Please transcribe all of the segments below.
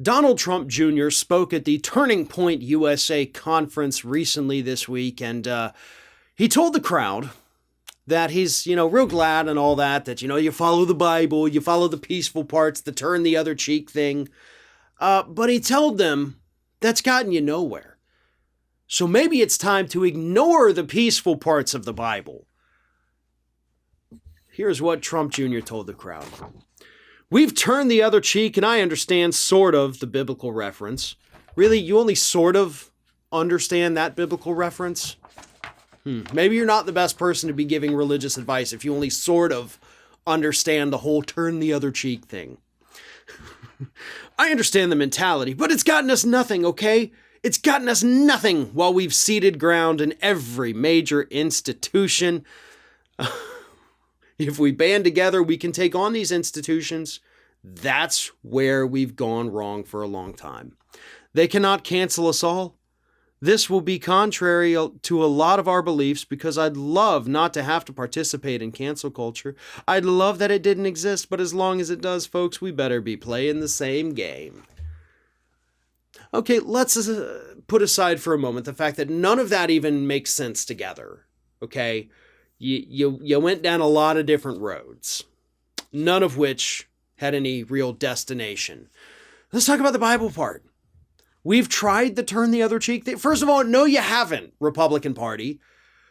Donald Trump Jr. spoke at the Turning Point USA conference recently this week, and he told the crowd that he's, real glad and all that, you follow the Bible, you follow the peaceful parts, the turn the other cheek thing. But he told them that's gotten you nowhere. So maybe it's time to ignore the peaceful parts of the Bible. Here's what Trump Jr. told the crowd. We've turned the other cheek, and I understand sort of the biblical reference. Really, you only sort of understand that biblical reference? Maybe you're not the best person to be giving religious advice if you only sort of understand the whole turn the other cheek thing. I understand the mentality, but it's gotten us nothing, okay? It's gotten us nothing while we've ceded ground in every major institution. If we band together, we can take on these institutions. That's where we've gone wrong for a long time. They cannot cancel us all. This will be contrary to a lot of our beliefs because I'd love not to have to participate in cancel culture. I'd love that it didn't exist, but as long as it does, folks, we better be playing the same game. Okay, let's put aside for a moment the fact that none of that even makes sense together, okay? You went down a lot of different roads, none of which had any real destination. Let's talk about the Bible part. We've tried to turn the other cheek. First of all, no, you haven't, Republican Party.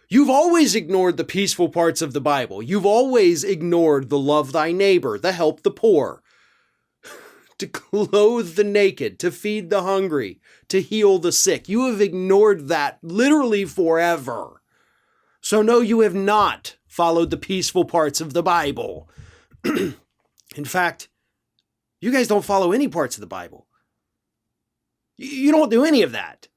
You've always ignored the peaceful parts of the Bible. You've always ignored the love thy neighbor, the help the poor, to clothe the naked, to feed the hungry, to heal the sick. You have ignored that literally forever. So no, you have not followed the peaceful parts of the Bible. In fact, you guys don't follow any parts of the Bible. You don't do any of that.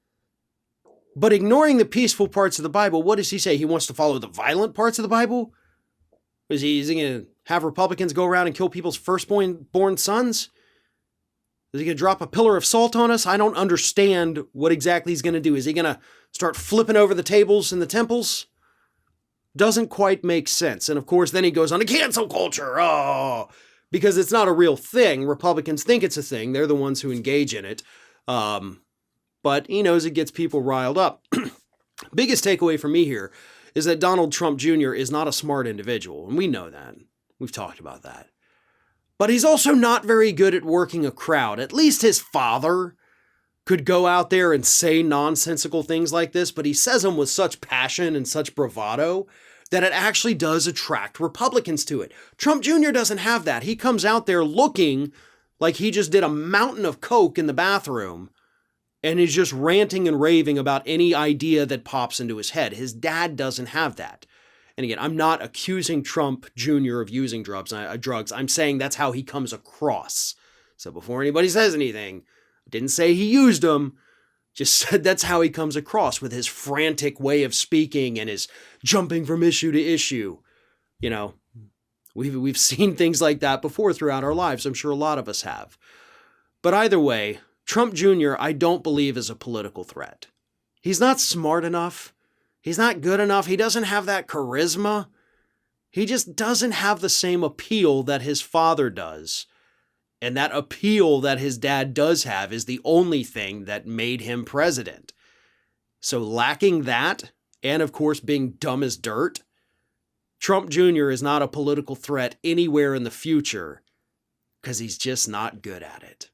But ignoring the peaceful parts of the Bible, what does he say? He wants to follow the violent parts of the Bible? Is he going to have Republicans go around and kill people's firstborn sons? Is he going to drop a pillar of salt on us? I don't understand what exactly he's going to do. Is he going to start flipping over the tables in the temples? Doesn't quite make sense. And of course, then he goes on to cancel culture. Oh, because it's not a real thing. Republicans think it's a thing. They're the ones who engage in it. But he knows it gets people riled up. Biggest takeaway for me here is that Donald Trump Jr. is not a smart individual. And we know that. We've talked about that. But he's also not very good at working a crowd. At least his father could go out there and say nonsensical things like this, but he says them with such passion and such bravado that it actually does attract Republicans to it. Trump Jr. doesn't have that. He comes out there looking like he just did a mountain of coke in the bathroom and is just ranting and raving about any idea that pops into his head. His dad doesn't have that. And again, I'm not accusing Trump Jr. of using drugs. I'm saying that's how he comes across. So before anybody says anything, I didn't say he used them. Just said that's how he comes across with his frantic way of speaking and his jumping from issue to issue. We've seen things like that before throughout our lives. I'm sure a lot of us have. But either way, Trump Jr., I don't believe is a political threat. He's not smart enough. He's not good enough. He doesn't have that charisma. He just doesn't have the same appeal that his father does. And that appeal that his dad does have is the only thing that made him president. So lacking that, and of course being dumb as dirt, Trump Jr. is not a political threat anywhere in the future because he's just not good at it.